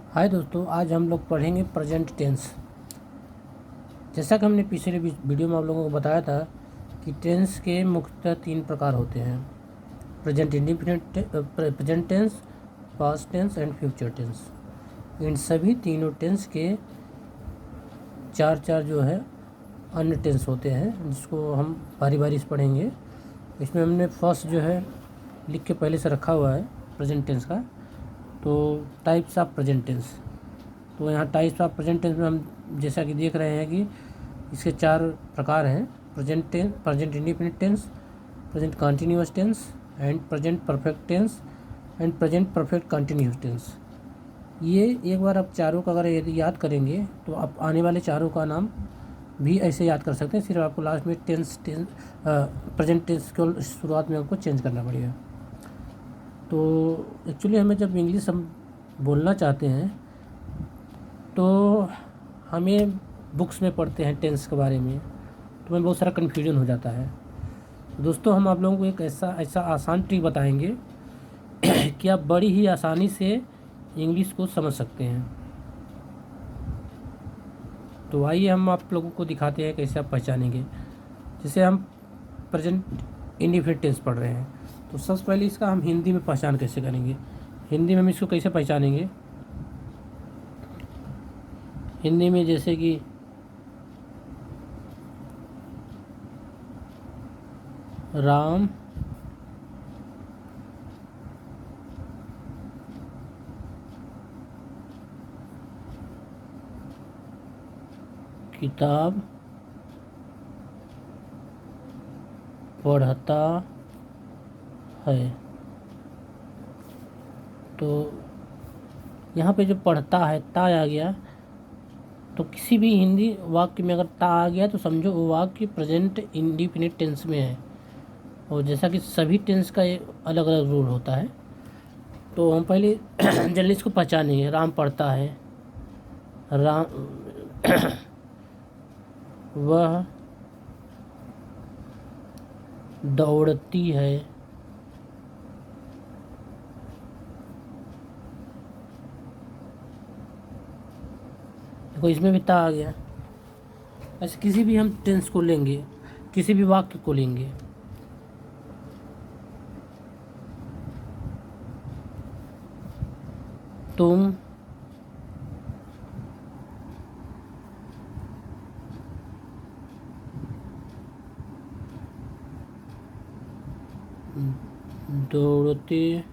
हाय दोस्तों, आज हम लोग पढ़ेंगे प्रेजेंट टेंस। जैसा कि हमने पिछले वीडियो में आप लोगों को बताया था कि टेंस के मुख्यतः 3 प्रकार होते हैं: present indefinite, present tense, past tense and future tense. इन सभी तीनों टेंस के चार जो है अन्य टेंस होते हैं, जिसको हम बारी बारी से पढ़ेंगे। इसमें हमने फर्स्ट जो है लिख के पहले से रखा हुआ है प्रेजेंट टेंस का। तो टाइप्स ऑफ प्रेजेंट टेंस, तो यहाँ टाइप्स ऑफ प्रेजेंट टेंस में हम जैसा कि देख रहे हैं कि इसके 4 प्रकार हैं: present tense, present indefinite tense, present continuous tense and present perfect tense and present perfect continuous tense. ये एक बार आप चारों का अगर यदि याद करेंगे तो आप आने वाले चारों का नाम भी ऐसे याद कर सकते हैं। सिर्फ आपको लास्ट में प्रेजेंट टेंस को शुरुआत में आपको चेंज करना पड़ेगा। तो एक्चुअली हमें जब इंग्लिश हम बोलना चाहते हैं तो हमें बुक्स में पढ़ते हैं टेंस के बारे में, तो हमें बहुत सारा कन्फ्यूजन हो जाता है। दोस्तों, हम आप लोगों को एक ऐसा आसान ट्रिक बताएंगे कि आप बड़ी ही आसानी से इंग्लिश को समझ सकते हैं। तो आइए हम आप लोगों को दिखाते हैं कैसे आप पहचानेंगे। जैसे हम प्रेजेंट इंडिफिनिट टेंस पढ़ रहे हैं, तो सबसे पहले इसका हम हिंदी में पहचान कैसे करेंगे। हिंदी में हम इसको कैसे पहचानेंगे? हिंदी में जैसे कि राम किताब पढ़ता है। तो यहाँ पे जो पढ़ता है ता आ गया, तो किसी भी हिंदी वाक्य में अगर ता आ गया तो समझो वो वाक्य प्रेजेंट इंडिफिनिट टेंस में है। और जैसा कि सभी टेंस का एक अलग अलग रूल होता है, तो हम पहले जल्दी इसको पहचानेंगे। राम पढ़ता है, राम वह दौड़ती है, देखो इसमें भी ता आ गया। ऐसे किसी भी हम टेंस को लेंगे, किसी भी वाक्य को लेंगे, तुम दौड़ते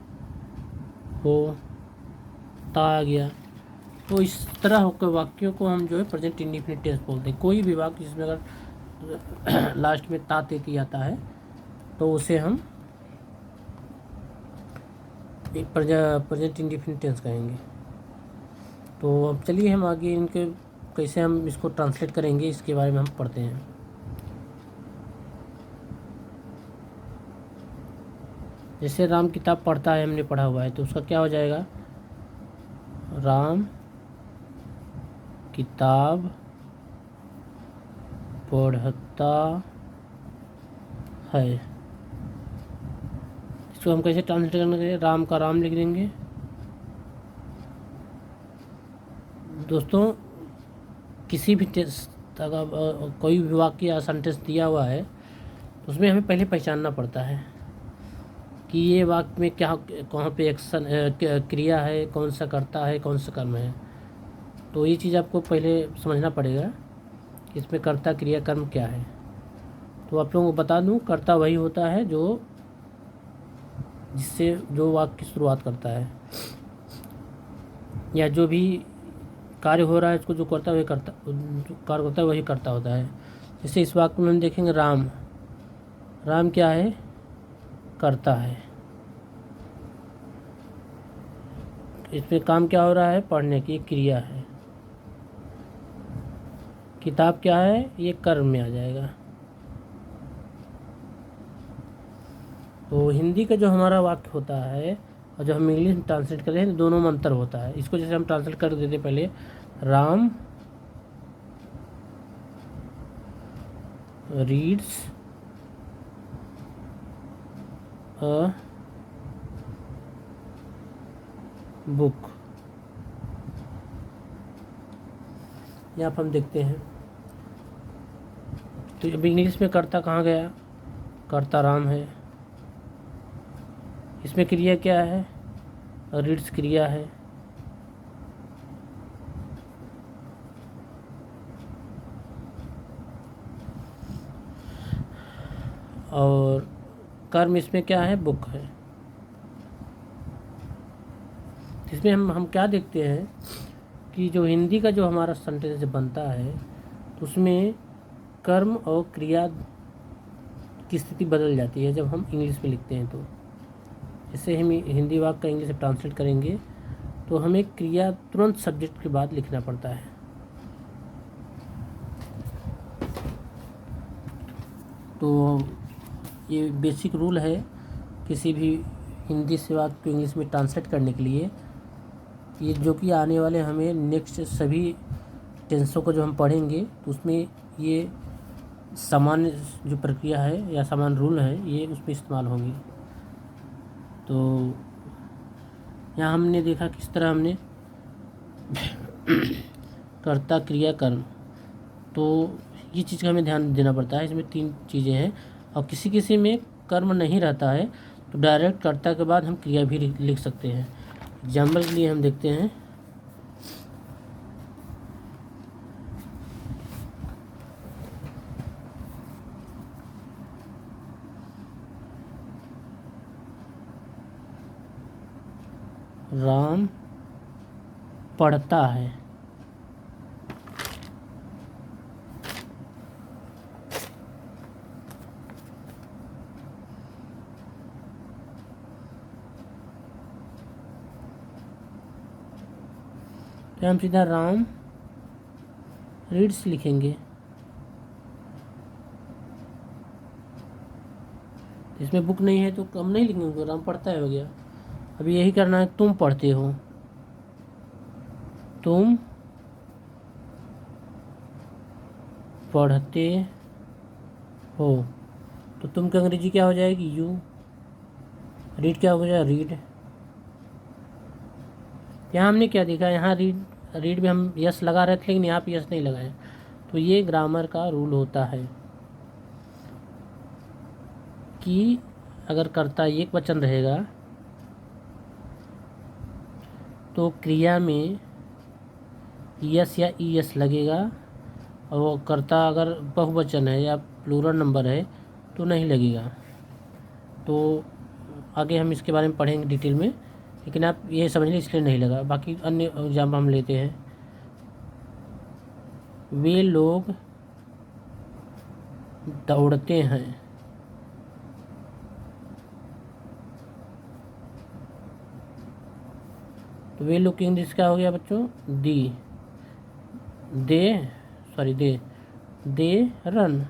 हो, ता आ गया। तो इस तरह होकर वाक्यों को हम जो है प्रेजेंट इंडिफिनिट टेंस बोलते हैं। कोई भी वाक्य जिसमें अगर लास्ट में ता तेती आता है तो उसे हम प्रेजेंट इंडिफिनिट टेंस कहेंगे। तो अब चलिए हम आगे इनके कैसे हम इसको ट्रांसलेट करेंगे इसके बारे में हम पढ़ते हैं। जैसे राम किताब पढ़ता है, हमने पढ़ा हुआ है, तो उसका क्या हो जाएगा? राम किताब पढ़ता है। इसको हम कैसे ट्रांसलेट करेंगे? राम का राम लिख देंगे। दोस्तों, किसी भी टेस्ट अगर कोई भी वाक्य या सेंटेंस दिया हुआ है तो उसमें हमें पहले पहचानना पड़ता है कि ये वाक्य में क्या, कहाँ पे एक्शन क्रिया है, कौन सा करता है, कौन सा कर्म है। तो ये चीज़ आपको पहले समझना पड़ेगा कि इसमें कर्ता क्रिया कर्म क्या है। तो आप लोगों को बता दूं, कर्ता वही होता है जो जिससे जो वाक्य की शुरुआत करता है, या जो भी कार्य हो रहा है उसको जो करता है वही करता, जो कार्य करता है वही करता होता है। जैसे इस वाक्य में हम देखेंगे राम, राम क्या है? करता है। इसमें काम क्या हो रहा है? पढ़ने की क्रिया है। किताब क्या है? ये कर्म में आ जाएगा। तो हिंदी का जो हमारा वाक्य होता है और जो हम इंग्लिश में ट्रांसलेट करते हैं, दोनों में अंतर होता है। इसको जैसे हम ट्रांसलेट कर देते पहले, राम रीड्स अ बुक। यहाँ पर हम देखते हैं। तो अब इंग्लिश में कर्ता कहाँ गया, कर्ता राम है। इसमें क्रिया क्या है, रीड्स क्रिया है। और कर्म इसमें क्या है, बुक है। इसमें हम क्या देखते हैं कि जो हिंदी का जो हमारा सेंटेंस बनता है तो उसमें कर्म और क्रिया की स्थिति बदल जाती है जब हम इंग्लिश में लिखते हैं। तो जैसे हम हिंदी वाक्य का इंग्लिश में ट्रांसलेट करेंगे तो हमें क्रिया तुरंत सब्जेक्ट के बाद लिखना पड़ता है। तो ये बेसिक रूल है किसी भी हिंदी से वाक्य को इंग्लिश में ट्रांसलेट करने के लिए। ये जो कि आने वाले हमें नेक्स्ट सभी टेंसों को जो हम पढ़ेंगे तो उसमें ये सामान्य जो प्रक्रिया है या सामान्य रूल है ये उसमें इस्तेमाल होंगी। तो यहाँ हमने देखा किस तरह हमने कर्ता क्रिया कर्म, तो ये चीज़ का हमें ध्यान देना पड़ता है। इसमें 3 चीज़ें हैं और किसी किसी में कर्म नहीं रहता है तो डायरेक्ट कर्ता के बाद हम क्रिया भी लिख सकते हैं। एग्जाम्पल के लिए हम देखते हैं, राम पढ़ता है। तो हम सीधा राम रीड्स लिखेंगे। इसमें बुक नहीं है तो हम नहीं लिखेंगे, राम पढ़ता है हो गया। अभी यही करना है, तुम पढ़ते हो, तुम पढ़ते हो। तो तुम की अंग्रेजी क्या हो जाएगी, यू। रीड क्या हो जाएगा, रीड। यहाँ हमने क्या देखा, यहाँ रीड में हम यस लगा रहे थे लेकिन यहाँ पे यस नहीं लगाए। तो ये ग्रामर का रूल होता है कि अगर कर्ता एक वचन रहेगा तो क्रिया में यस या ई एस लगेगा, और वो कर्ता अगर बहुवचन है या प्लूरल नंबर है तो नहीं लगेगा। तो आगे हम इसके बारे में पढ़ेंगे डिटेल में, लेकिन आप ये समझ लें इसलिए नहीं लगा। बाकी अन्य एग्जाम्पल हम लेते हैं, वे लोग दौड़ते हैं। तो वे लोग की इंग्लिश क्या हो गया बच्चों, दे रन।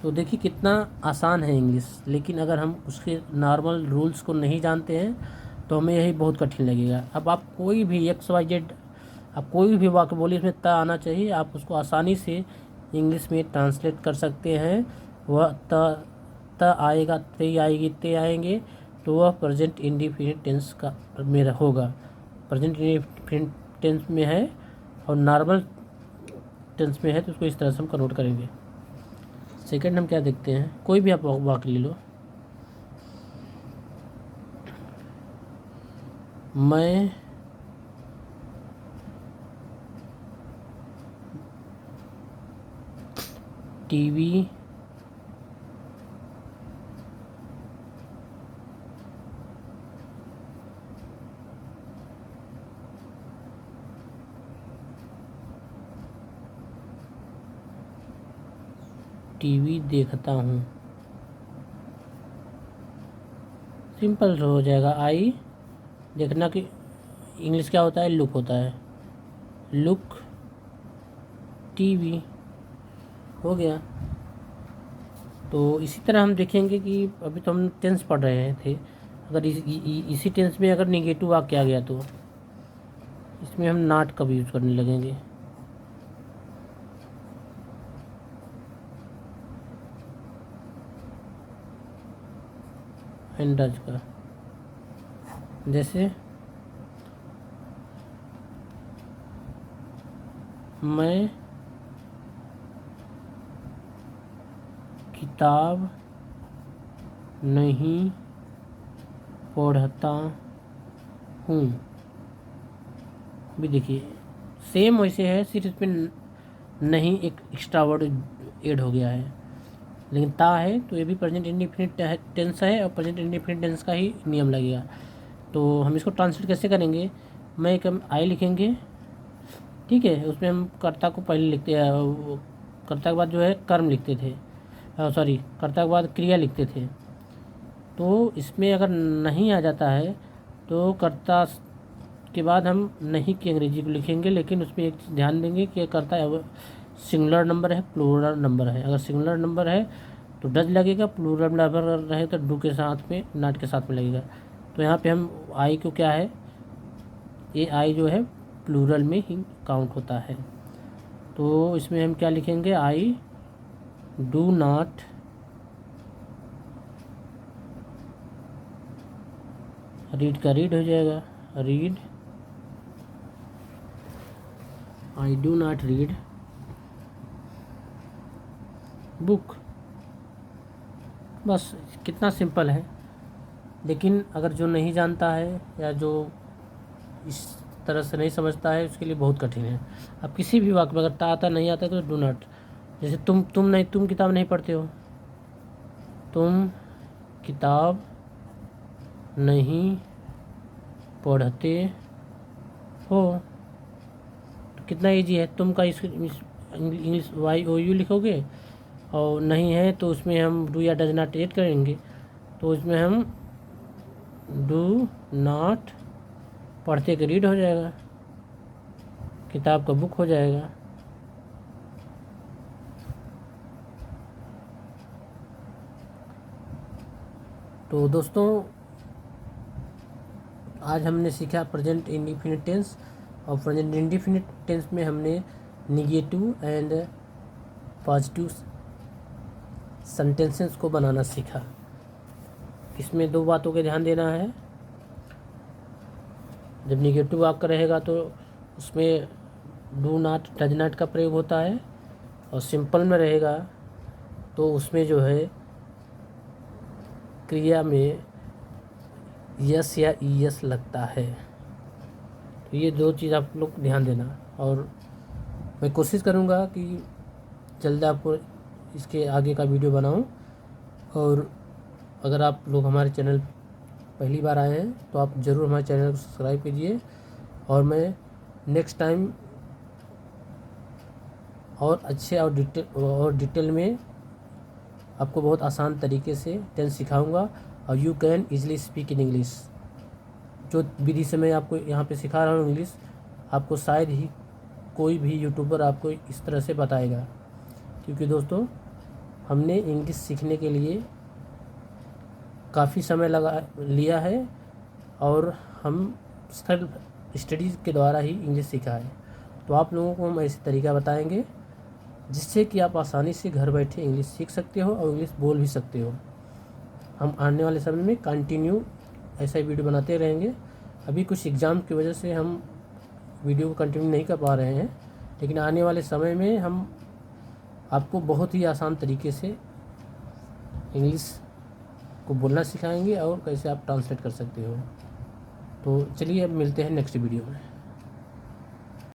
तो देखिए कितना आसान है इंग्लिश, लेकिन अगर हम उसके नॉर्मल रूल्स को नहीं जानते हैं तो हमें यही बहुत कठिन लगेगा। अब आप कोई भी XYZ आप कोई भी वाक्य बोलिए, इसमें त आना चाहिए, आप उसको आसानी से इंग्लिश में ट्रांसलेट कर सकते हैं। वह त आएगा, ते आएगी, ते आएंगे तो वह प्रेजेंट इंडिफिनिट टेंस का मेरा होगा, प्रेजेंट इंडिफिनिट टेंस में है और नॉर्मल टेंस में है तो उसको इस तरह से हम कन्वर्ट करेंगे। सेकंड हम क्या देखते हैं, कोई भी आप वाक्य ले लो, मैं टीवी देखता हूँ। सिंपल हो जाएगा, आई देखना कि इंग्लिश क्या होता है, लुक होता है, लुक टीवी हो गया। तो इसी तरह हम देखेंगे कि अभी तो हम टेंस पढ़ रहे थे, अगर इसी टेंस में अगर निगेटिव वाक्य आ गया तो इसमें हम नॉट का भी यूज़ करने लगेंगे। एंडज का, जैसे मैं किताब नहीं पढ़ता हूँ। भी देखिए सेम वैसे है, सिर्फ इसमें नहीं एक एक्स्ट्रा वर्ड ऐड हो गया है, लेकिन ता है तो ये भी प्रेजेंट इंडेफिनिट टेंस है और प्रेजेंट इंडेफिनिट टेंस का ही नियम लगेगा। तो हम इसको ट्रांसलेट कैसे करेंगे, मैं एक आई लिखेंगे, ठीक है, उसमें हम कर्ता को पहले लिखते हैं, कर्ता के बाद जो है कर्म लिखते थे, सॉरी कर्ता के बाद क्रिया लिखते थे। तो इसमें अगर नहीं आ जाता है तो कर्ता के बाद हम नहीं की अंग्रेजी को लिखेंगे, लेकिन उसमें एक चीज़ ध्यान देंगे कि कर्ता सिंगुलर नंबर है प्लूरल नंबर है। अगर सिंगुलर नंबर है तो डज लगेगा, प्लूरल नंबर रहे तो डू के साथ में नॉट के साथ में लगेगा। तो यहाँ पे हम आई को क्या है, ये आई जो है प्लूरल में ही काउंट होता है। तो इसमें हम क्या लिखेंगे, आई डू नॉट रीड का रीड हो जाएगा, read, I do not read book. बस कितना सिंपल है, लेकिन अगर जो नहीं जानता है या जो इस तरह से नहीं समझता है उसके लिए बहुत कठिन है। अब किसी भी वाक्य में अगर ता आता नहीं आता तो डू नॉट, जैसे तुम किताब नहीं पढ़ते हो, तुम किताब नहीं पढ़ते हो, तो कितना इजी है। तुम का इंग्लिश YOU लिखोगे, और नहीं है तो उसमें हम डू या डज नॉट ऐड करेंगे। तो इसमें हम डू नॉट पढ़ते के रीड हो जाएगा, किताब का बुक हो जाएगा। तो दोस्तों आज हमने सीखा प्रेजेंट इंडेफिनिट टेंस, और प्रेजेंट इंडेफिनिट टेंस में हमने निगेटिव एंड पॉजिटिव सेंटेंसेस को बनाना सीखा। इसमें दो बातों का ध्यान देना है, जब निगेटिव वाक्य रहेगा तो उसमें डू नॉट डज नॉट का प्रयोग होता है, और सिंपल में रहेगा तो उसमें जो है क्रिया में यस या ईएस लगता है। तो ये दो चीज़ आप लोग ध्यान देना, और मैं कोशिश करूँगा कि जल्द आपको इसके आगे का वीडियो बनाऊं। और अगर आप लोग हमारे चैनल पहली बार आए हैं तो आप ज़रूर हमारे चैनल को सब्सक्राइब कीजिए, और मैं नेक्स्ट टाइम और अच्छे और डिटेल में आपको बहुत आसान तरीके से टेंस सिखाऊंगा, और you can easily speak in English. जो विधि से मैं आपको यहाँ पे सिखा रहा हूँ इंग्लिश, आपको शायद ही कोई भी यूट्यूबर आपको इस तरह से बताएगा, क्योंकि दोस्तों हमने इंग्लिश सीखने के लिए काफ़ी समय लिया है, और हम सेल्फ स्टडीज़ के द्वारा ही इंग्लिश सीखा है। तो आप लोगों को हम ऐसे तरीका बताएंगे जिससे कि आप आसानी से घर बैठे इंग्लिश सीख सकते हो और इंग्लिश बोल भी सकते हो। हम आने वाले समय में कंटिन्यू ऐसा ही वीडियो बनाते रहेंगे। अभी कुछ एग्ज़ाम की वजह से हम वीडियो को कंटिन्यू नहीं कर पा रहे हैं, लेकिन आने वाले समय में हम आपको बहुत ही आसान तरीके से इंग्लिश को बोलना सिखाएंगे और कैसे आप ट्रांसलेट कर सकते हो। तो चलिए अब मिलते हैं नेक्स्ट वीडियो में।